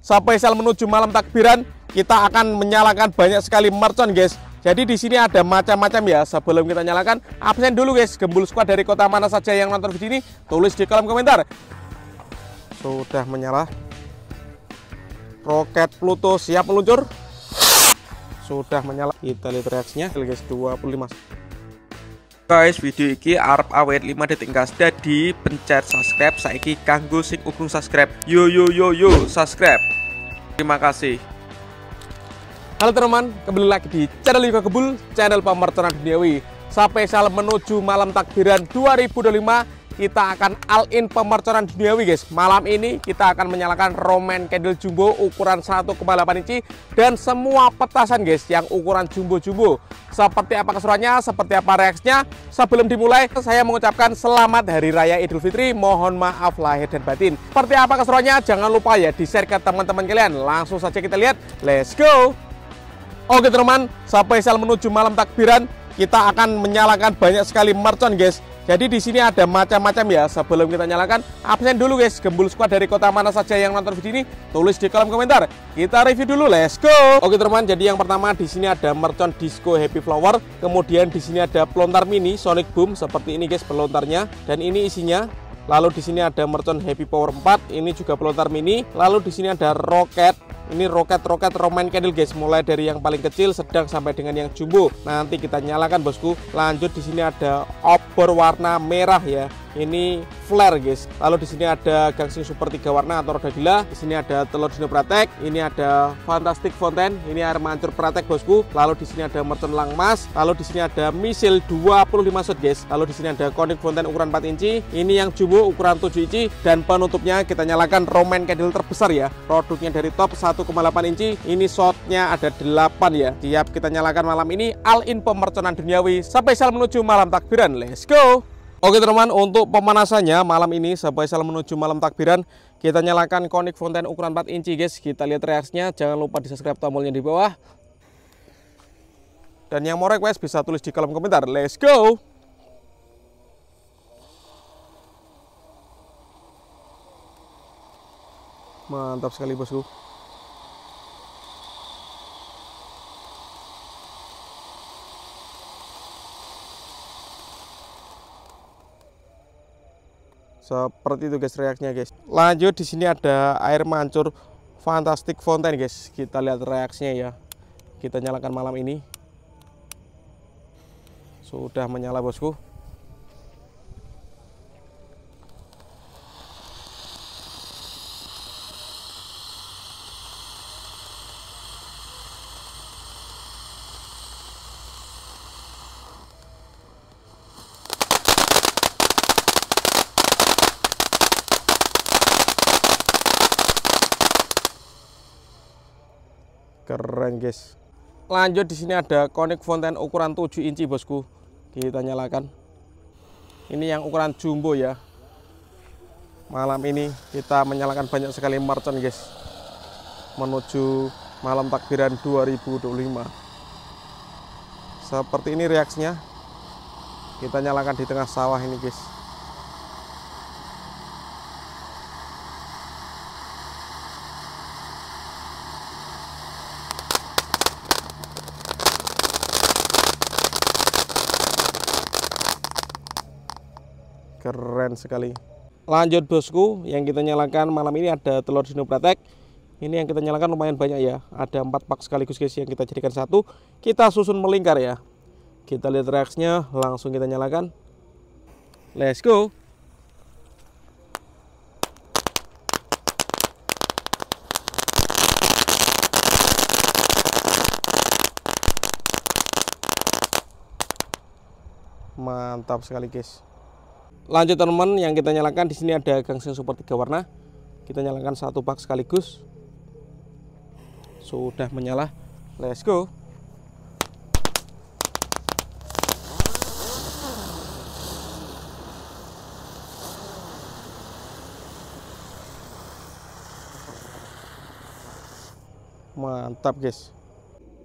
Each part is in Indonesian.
spesial menuju malam takbiran, kita akan menyalakan banyak sekali mercon guys. Jadi di sini ada macam-macam ya. Sebelum kita nyalakan, absen dulu guys. Gembul Squad dari kota mana saja yang nonton video ini, tulis di kolom komentar. Sudah menyala. Roket Pluto siap meluncur. Sudah menyala. Kita lihat reaksinya guys, 25. Guys, video ini arep awet 5 detik gas. Jadi pencet subscribe saiki kanggo sing urung subscribe. Yo subscribe. Terima kasih. Halo teman-teman, kembali lagi di channel Yuka Gebul, channel pemerconan duniawi. Spesial menuju malam takbiran 2025, kita akan all in pemerconan duniawi guys. Malam ini kita akan menyalakan Roman Candle Jumbo ukuran 1,8 inci dan semua petasan guys yang ukuran jumbo-jumbo. Seperti apa keseruannya, seperti apa reaksinya. Sebelum dimulai, saya mengucapkan selamat Hari Raya Idul Fitri. Mohon maaf lahir dan batin. Seperti apa keseruannya, jangan lupa ya di-share ke teman-teman kalian. Langsung saja kita lihat, let's go. Oke teman-teman, spesial menuju malam takbiran, kita akan menyalakan banyak sekali mercon guys. Jadi di sini ada macam-macam ya. Sebelum kita nyalakan, absen dulu guys. Gembul Squad dari kota mana saja yang nonton video ini, tulis di kolom komentar. Kita review dulu, let's go. Oke teman-teman, jadi yang pertama di sini ada mercon Disco Happy Flower. Kemudian di sini ada pelontar mini Sonic Boom seperti ini guys pelontarnya. Dan ini isinya. Lalu di sini ada mercon Happy Power 4, ini juga pelontar mini. Lalu di sini ada roket. Ini roket Roman Candle guys, mulai dari yang paling kecil, sedang sampai dengan yang jumbo. Nanti kita nyalakan bosku. Lanjut di sini ada obor warna merah ya. Ini flare guys. Lalu di sini ada gangsing super 3 warna atau roda gila. Di sini ada telur dino pratek. Ini ada Fantastic Fountain. Ini air mancur pratek bosku. Lalu di sini ada mercon langmas. Lalu di sini ada misil 25 shot guys. Lalu di sini ada Conic Fountain ukuran 4 inci. Ini yang jumbo ukuran 7 inci. Dan penutupnya kita nyalakan Roman Candle terbesar ya. Produknya dari top 1,8 inci. Ini shotnya ada 8 ya. Siap kita nyalakan malam ini all in pemerconan duniawi spesial menuju malam takbiran. Let's go. Oke teman-teman, untuk pemanasannya malam ini spesial menuju malam takbiran, kita nyalakan Conic Fountain ukuran 4 inci guys. Kita lihat reaksinya, jangan lupa di subscribe tombolnya di bawah. Dan yang mau request bisa tulis di kolom komentar. Let's go. Mantap sekali bosku. Seperti itu guys reaksinya guys. Lanjut di sini ada air mancur Fantastic Fountain guys. Kita lihat reaksinya ya. Kita nyalakan malam ini. Sudah menyala bosku. Keren guys. Lanjut di sini ada Conic Fountain ukuran 7 inci bosku. Kita nyalakan. Ini yang ukuran jumbo ya. Malam ini kita menyalakan banyak sekali mercon guys. Menuju malam takbiran 2025. Seperti ini reaksinya. Kita nyalakan di tengah sawah ini guys. Keren sekali. Lanjut bosku, yang kita nyalakan malam ini ada telur dino pratek. Ini yang kita nyalakan lumayan banyak ya. Ada 4 pak sekaligus guys yang kita jadikan satu. Kita susun melingkar ya. Kita lihat reaksinya, langsung kita nyalakan. Let's go. Mantap sekali guys. Lanjut teman-teman, yang kita nyalakan di sini ada gangsing super 3 warna. Kita nyalakan 1 pak sekaligus. Sudah menyala. Let's go. Mantap guys.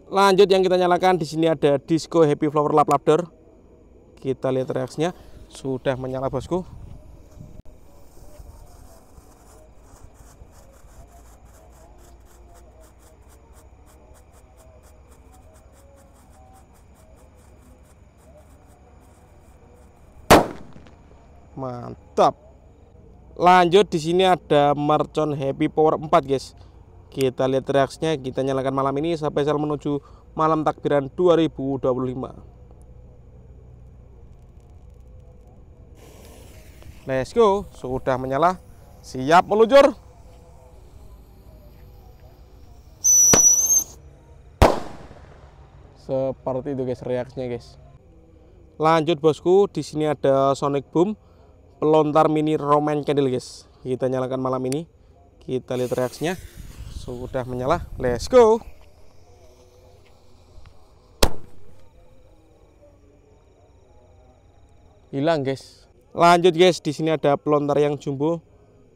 Lanjut yang kita nyalakan di sini ada Disco Happy Flower Lap Lapdor. Kita lihat reaksinya. Sudah menyala bosku. Mantap. Lanjut, di sini ada mercon happy power 4 guys. Kita lihat reaksinya, kita nyalakan malam ini sampai sel menuju malam takbiran 2025. Let's go. Sudah menyala, siap meluncur. Seperti itu guys reaksinya guys. Lanjut bosku, di sini ada Sonic Boom pelontar mini Roman Candle guys. Kita nyalakan malam ini, kita lihat reaksinya. Sudah menyala, let's go. Hilang guys. Lanjut guys, di sini ada pelontar yang jumbo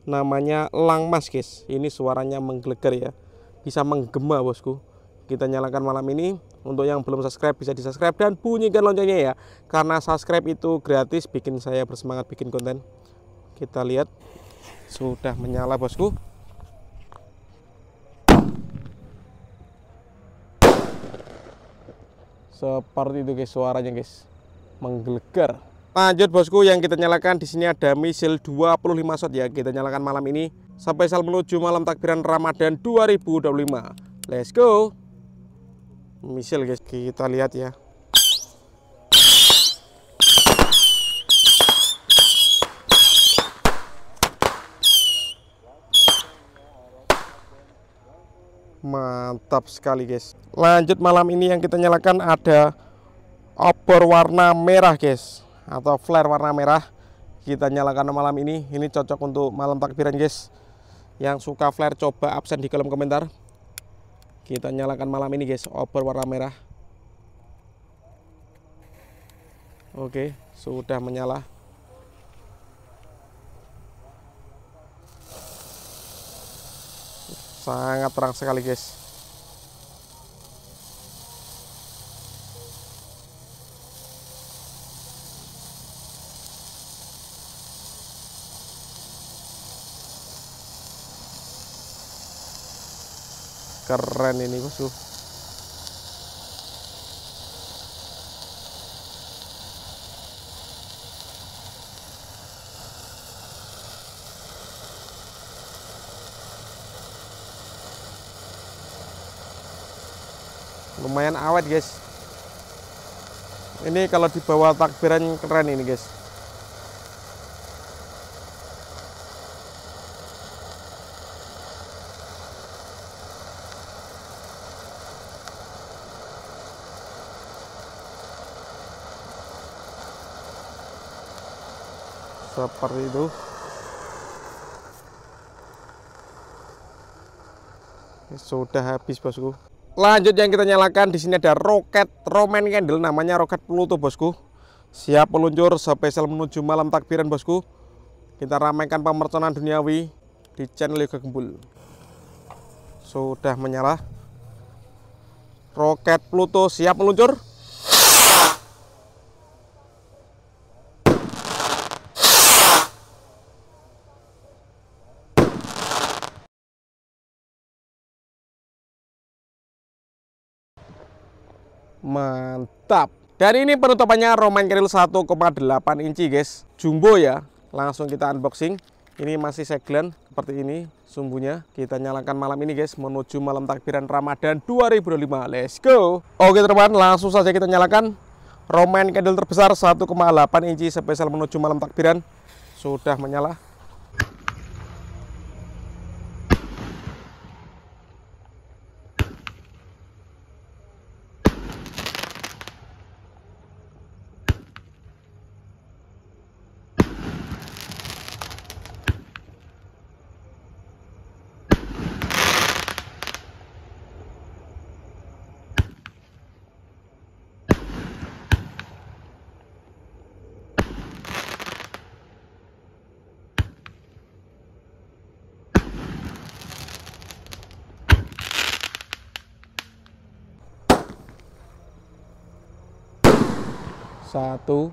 namanya elang mas guys. Ini suaranya menggelegar ya, bisa menggema bosku. Kita nyalakan malam ini. Untuk yang belum subscribe bisa di subscribe dan bunyikan loncengnya ya, karena subscribe itu gratis, bikin saya bersemangat bikin konten. Kita lihat, sudah menyala bosku. Seperti itu guys suaranya guys, menggelegar. Lanjut bosku, yang kita nyalakan di sini ada misil 25 shot ya. Kita nyalakan malam ini sampai sel menuju malam takbiran Ramadan 2025. Let's go. Misil guys, kita lihat ya. Mantap sekali guys. Lanjut, malam ini yang kita nyalakan ada obor warna merah guys, atau flare warna merah. Kita nyalakan malam ini cocok untuk malam takbiran guys. Yang suka flare coba absen di kolom komentar. Kita nyalakan malam ini guys, obor warna merah. Oke, sudah menyala. Sangat terang sekali guys. Keren ini bosku. Lumayan awet guys. Ini kalau dibawa takbiran keren ini guys. Seperti itu. Sudah habis bosku. Lanjut, yang kita nyalakan di sini ada roket Roman Candle namanya roket Pluto bosku. Siap meluncur spesial menuju malam takbiran bosku. Kita ramaikan pemerconan duniawi di channel Yoga Gembul. Sudah menyala. Roket Pluto siap meluncur. Mantap. Dan ini penutupannya Roman Candle 1,8 inci guys, jumbo ya. Langsung kita unboxing. Ini masih seglen seperti ini sumbunya. Kita nyalakan malam ini guys, menuju malam takbiran Ramadan 2025. Let's go. Oke teman-teman, langsung saja kita nyalakan Roman Candle terbesar 1,8 inci spesial menuju malam takbiran. Sudah menyala. Satu,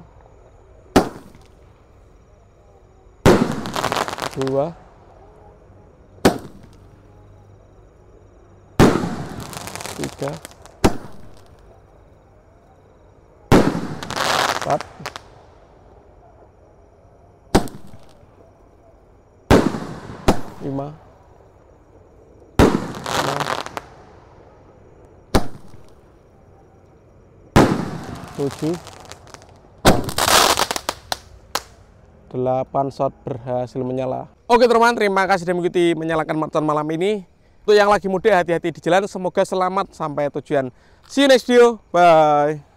dua, tiga, empat, 5, 6, 7, 8 shot berhasil menyala. Oke teman-teman, terima kasih sudah mengikuti menyalakan mercon malam ini. Untuk yang lagi mudik, hati-hati di jalan, semoga selamat sampai tujuan. See you next video, bye.